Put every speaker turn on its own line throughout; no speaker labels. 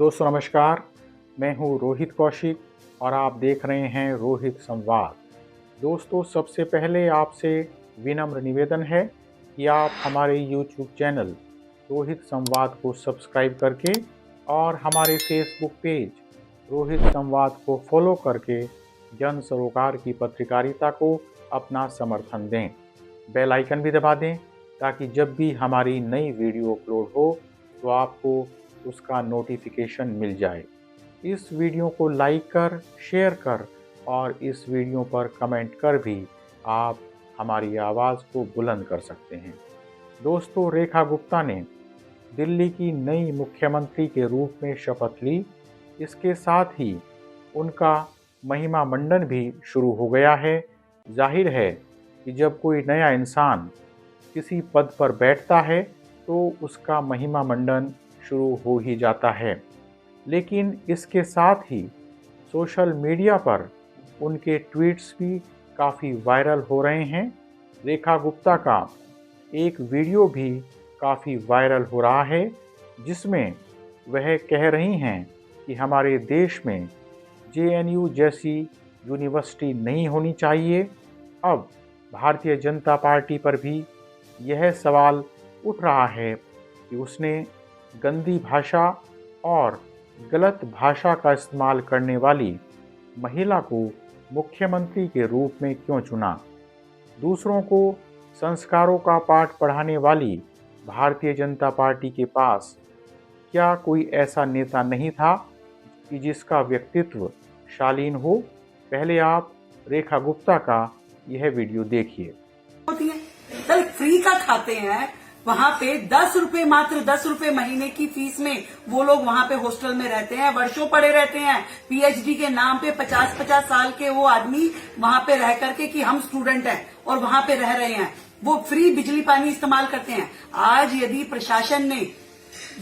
दोस्तों नमस्कार, मैं हूं रोहित कौशिक और आप देख रहे हैं रोहित संवाद। दोस्तों सबसे पहले आपसे विनम्र निवेदन है कि आप हमारे YouTube चैनल रोहित संवाद को सब्सक्राइब करके और हमारे फेसबुक पेज रोहित संवाद को फॉलो करके जन सरोकार की पत्रकारिता को अपना समर्थन दें। बेल आइकन भी दबा दें ताकि जब भी हमारी नई वीडियो अपलोड हो तो आपको उसका नोटिफिकेशन मिल जाए। इस वीडियो को लाइक कर, शेयर कर और इस वीडियो पर कमेंट कर भी आप हमारी आवाज़ को बुलंद कर सकते हैं। दोस्तों, रेखा गुप्ता ने दिल्ली की नई मुख्यमंत्री के रूप में शपथ ली। इसके साथ ही उनका महिमा मंडन भी शुरू हो गया है। जाहिर है कि जब कोई नया इंसान किसी पद पर बैठता है तो उसका महिमा मंडन शुरू हो ही जाता है, लेकिन इसके साथ ही सोशल मीडिया पर उनके ट्वीट्स भी काफ़ी वायरल हो रहे हैं। रेखा गुप्ता का एक वीडियो भी काफ़ी वायरल हो रहा है जिसमें वह कह रही हैं कि हमारे देश में JNU जैसी यूनिवर्सिटी नहीं होनी चाहिए। अब भारतीय जनता पार्टी पर भी यह सवाल उठ रहा है कि उसने गंदी भाषा और गलत भाषा का इस्तेमाल करने वाली महिला को मुख्यमंत्री के रूप में क्यों चुना। दूसरों को संस्कारों का पाठ पढ़ाने वाली भारतीय जनता पार्टी के पास क्या कोई ऐसा नेता नहीं था कि जिसका व्यक्तित्व शालीन हो। पहले आप रेखा गुप्ता का यह वीडियो देखिए।
होती है कल फ्री का खाते हैं वहाँ पे 10 रुपए, मात्र 10 रुपए महीने की फीस में वो लोग वहाँ पे हॉस्टल में रहते हैं, वर्षों पड़े रहते हैं। PhD के नाम पे 50-50 साल के वो आदमी वहाँ पे रह करके कि हम स्टूडेंट हैं और वहाँ पे रह रहे हैं, वो फ्री बिजली पानी इस्तेमाल करते हैं। आज यदि प्रशासन ने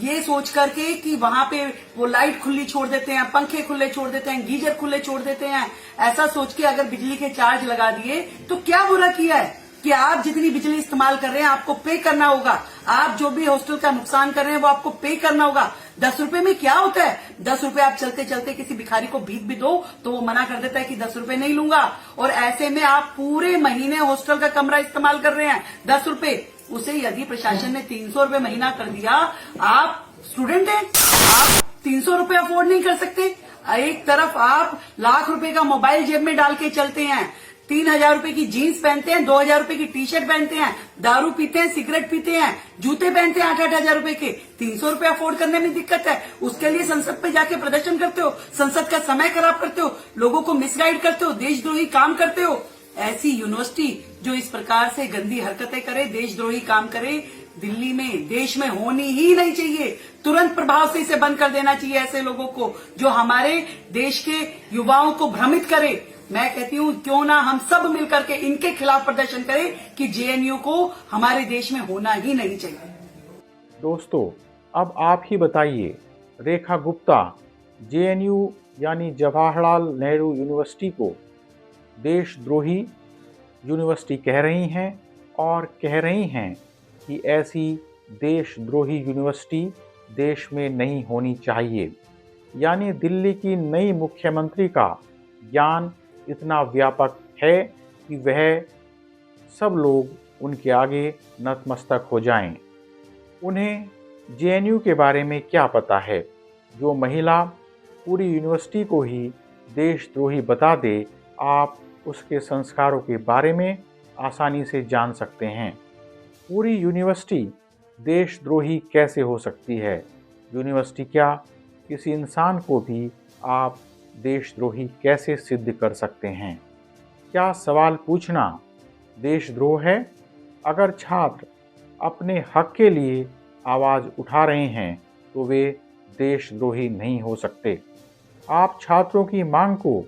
ये सोच करके कि वहाँ पे वो लाइट खुली छोड़ देते हैं, पंखे खुले छोड़ देते हैं, गीजर खुले छोड़ देते हैं, ऐसा सोच के अगर बिजली के चार्ज लगा दिए तो क्या बुरा किया है कि आप जितनी बिजली इस्तेमाल कर रहे हैं आपको पे करना होगा। आप जो भी हॉस्टल का नुकसान कर रहे हैं वो आपको पे करना होगा। 10 रुपए में क्या होता है? 10 रुपए आप चलते चलते किसी भिखारी को भीख भी दो तो वो मना कर देता है कि 10 रुपए नहीं लूंगा, और ऐसे में आप पूरे महीने हॉस्टल का कमरा इस्तेमाल कर रहे हैं 10 रुपए। उसे यदि प्रशासन ने 300 रुपए महीना कर दिया, आप स्टूडेंट हैं, आप 300 रुपए अफोर्ड नहीं कर सकते। एक तरफ आप लाख रुपए का मोबाइल जेब में डाल के चलते हैं, 3000 रुपए की जीन्स पहनते हैं, 2000 रुपए की टी-शर्ट पहनते हैं, दारू पीते हैं, सिगरेट पीते हैं, जूते पहनते हैं 8-8 हजार रुपए के। 300 रुपए अफोर्ड करने में दिक्कत है, उसके लिए संसद पे जाके प्रदर्शन करते हो, संसद का समय खराब करते हो, लोगों को मिसगाइड करते हो, देशद्रोही काम करते हो। ऐसी यूनिवर्सिटी जो इस प्रकार से गंदी हरकतें करे, देशद्रोही काम करे, दिल्ली में, देश में होनी ही नहीं चाहिए। तुरंत प्रभाव से इसे बंद कर देना चाहिए ऐसे लोगों को जो हमारे देश के युवाओं को भ्रमित करे। मैं कहती हूँ क्यों ना हम सब मिलकर के इनके खिलाफ प्रदर्शन करें कि JNU को हमारे देश में होना ही नहीं चाहिए।
दोस्तों, अब आप ही बताइए, रेखा गुप्ता JNU यानी जवाहरलाल नेहरू यूनिवर्सिटी को देशद्रोही यूनिवर्सिटी कह रही हैं और कह रही हैं कि ऐसी देशद्रोही यूनिवर्सिटी देश में नहीं होनी चाहिए। यानी दिल्ली की नई मुख्यमंत्री का ज्ञान इतना व्यापक है कि वह सब लोग उनके आगे नतमस्तक हो जाएं। उन्हें JNU के बारे में क्या पता है? जो महिला पूरी यूनिवर्सिटी को ही देशद्रोही बता दे, आप उसके संस्कारों के बारे में आसानी से जान सकते हैं। पूरी यूनिवर्सिटी देशद्रोही कैसे हो सकती है? यूनिवर्सिटी क्या, किसी इंसान को भी आप देशद्रोही कैसे सिद्ध कर सकते हैं? क्या सवाल पूछना देशद्रोह है? अगर छात्र अपने हक के लिए आवाज़ उठा रहे हैं तो वे देशद्रोही नहीं हो सकते। आप छात्रों की मांग को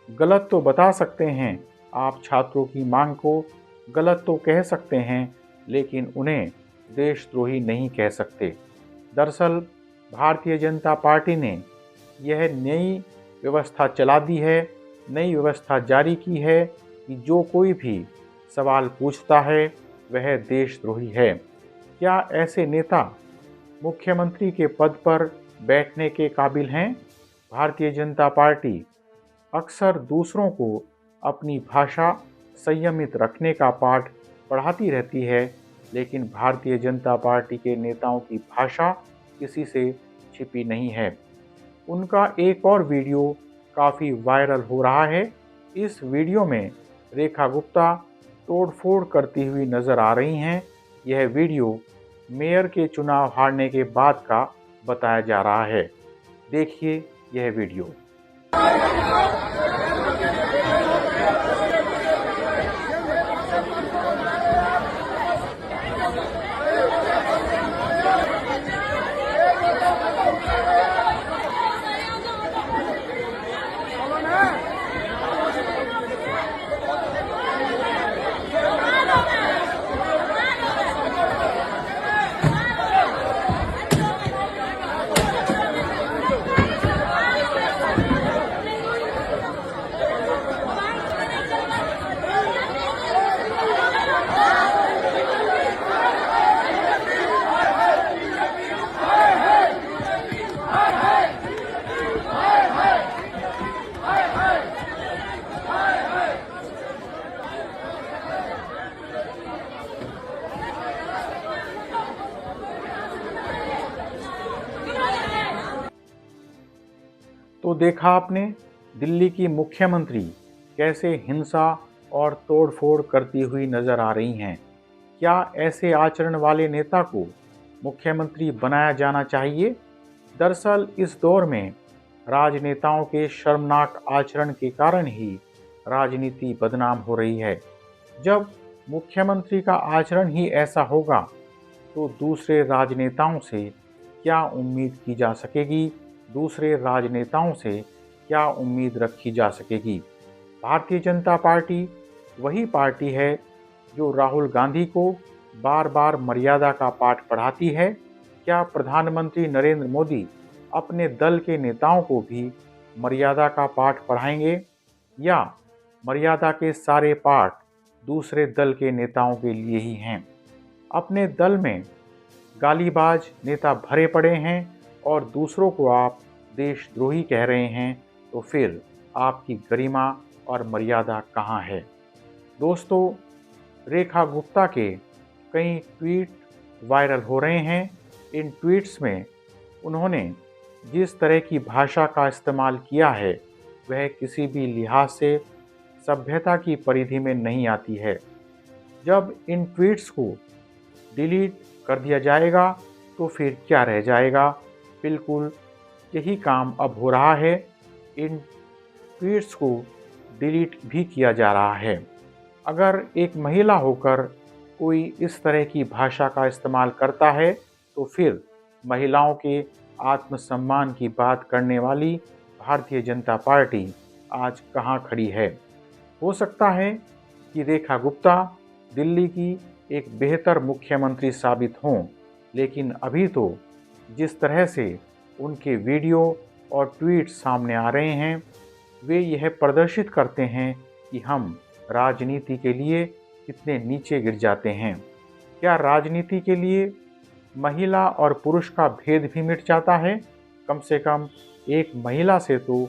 गलत तो बता सकते हैं, आप छात्रों की मांग को गलत तो कह सकते हैं, लेकिन उन्हें देशद्रोही नहीं कह सकते। दरअसल भारतीय जनता पार्टी ने यह नई व्यवस्था चला दी है, नई व्यवस्था जारी की है कि जो कोई भी सवाल पूछता है वह देशद्रोही है। क्या ऐसे नेता मुख्यमंत्री के पद पर बैठने के काबिल हैं। भारतीय जनता पार्टी अक्सर दूसरों को अपनी भाषा संयमित रखने का पाठ पढ़ाती रहती है, लेकिन भारतीय जनता पार्टी के नेताओं की भाषा किसी से छिपी नहीं है। उनका एक और वीडियो काफ़ी वायरल हो रहा है। इस वीडियो में रेखा गुप्ता तोड़फोड़ करती हुई नजर आ रही हैं। यह वीडियो मेयर के चुनाव हारने के बाद का बताया जा रहा है। देखिए यह वीडियो। तो देखा आपने दिल्ली की मुख्यमंत्री कैसे हिंसा और तोड़फोड़ करती हुई नजर आ रही हैं। क्या ऐसे आचरण वाले नेता को मुख्यमंत्री बनाया जाना चाहिए? दरअसल इस दौर में राजनेताओं के शर्मनाक आचरण के कारण ही राजनीति बदनाम हो रही है। जब मुख्यमंत्री का आचरण ही ऐसा होगा तो दूसरे राजनेताओं से क्या उम्मीद की जा सकेगी? दूसरे राजनेताओं से क्या उम्मीद रखी जा सकेगी? भारतीय जनता पार्टी वही पार्टी है जो राहुल गांधी को बार बार मर्यादा का पाठ पढ़ाती है। क्या प्रधानमंत्री नरेंद्र मोदी अपने दल के नेताओं को भी मर्यादा का पाठ पढ़ाएंगे, या मर्यादा के सारे पाठ दूसरे दल के नेताओं के लिए ही हैं? अपने दल में गालीबाज नेता भरे पड़े हैं और दूसरों को आप देशद्रोही कह रहे हैं, तो फिर आपकी गरिमा और मर्यादा कहाँ है? दोस्तों, रेखा गुप्ता के कई ट्वीट वायरल हो रहे हैं। इन ट्वीट्स में उन्होंने जिस तरह की भाषा का इस्तेमाल किया है वह किसी भी लिहाज से सभ्यता की परिधि में नहीं आती है। जब इन ट्वीट्स को डिलीट कर दिया जाएगा तो फिर क्या रह जाएगा? बिल्कुल यही काम अब हो रहा है। इन ट्वीट्स को डिलीट भी किया जा रहा है। अगर एक महिला होकर कोई इस तरह की भाषा का इस्तेमाल करता है तो फिर महिलाओं के आत्मसम्मान की बात करने वाली भारतीय जनता पार्टी आज कहाँ खड़ी है? हो सकता है कि रेखा गुप्ता दिल्ली की एक बेहतर मुख्यमंत्री साबित हों, लेकिन अभी तो जिस तरह से उनके वीडियो और ट्वीट सामने आ रहे हैं वे यह प्रदर्शित करते हैं कि हम राजनीति के लिए कितने नीचे गिर जाते हैं। क्या राजनीति के लिए महिला और पुरुष का भेद भी मिट जाता है? कम से कम एक महिला से तो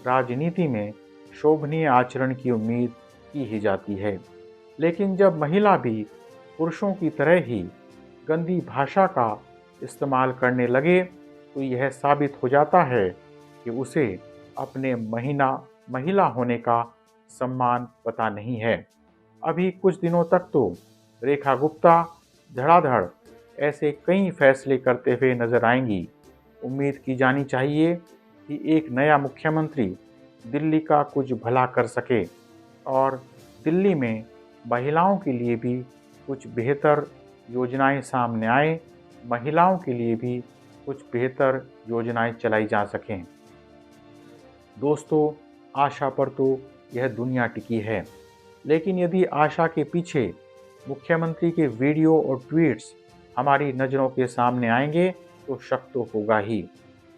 राजनीति में शोभनीय आचरण की उम्मीद की ही जाती है, लेकिन जब महिला भी पुरुषों की तरह ही गंदी भाषा का इस्तेमाल करने लगे तो यह साबित हो जाता है कि उसे अपने महिला होने का सम्मान पता नहीं है। अभी कुछ दिनों तक तो रेखा गुप्ता धड़ाधड़ ऐसे कई फैसले करते हुए नजर आएंगी। उम्मीद की जानी चाहिए कि एक नया मुख्यमंत्री दिल्ली का कुछ भला कर सके और दिल्ली में महिलाओं के लिए भी कुछ बेहतर योजनाएं सामने आए, महिलाओं के लिए भी कुछ बेहतर योजनाएं चलाई जा सकें। दोस्तों, आशा पर तो यह दुनिया टिकी है, लेकिन यदि आशा के पीछे मुख्यमंत्री के वीडियो और ट्वीट्स हमारी नज़रों के सामने आएंगे तो शक तो होगा ही।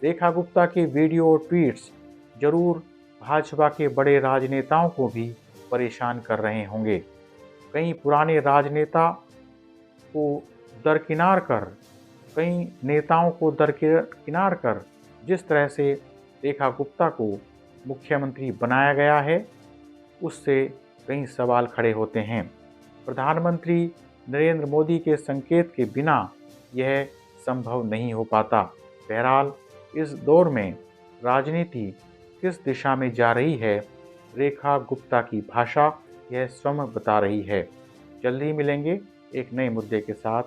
रेखा गुप्ता के वीडियो और ट्वीट्स जरूर भाजपा के बड़े राजनेताओं को भी परेशान कर रहे होंगे। कई पुराने राजनेता को दरकिनार कर, कई नेताओं को दरकिनार कर जिस तरह से रेखा गुप्ता को मुख्यमंत्री बनाया गया है, उससे कई सवाल खड़े होते हैं। प्रधानमंत्री नरेंद्र मोदी के संकेत के बिना यह संभव नहीं हो पाता। बहरहाल, इस दौर में राजनीति किस दिशा में जा रही है, रेखा गुप्ता की भाषा यह स्वयं बता रही है। जल्दी ही मिलेंगे एक नए मुद्दे के साथ।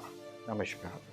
नमस्कार।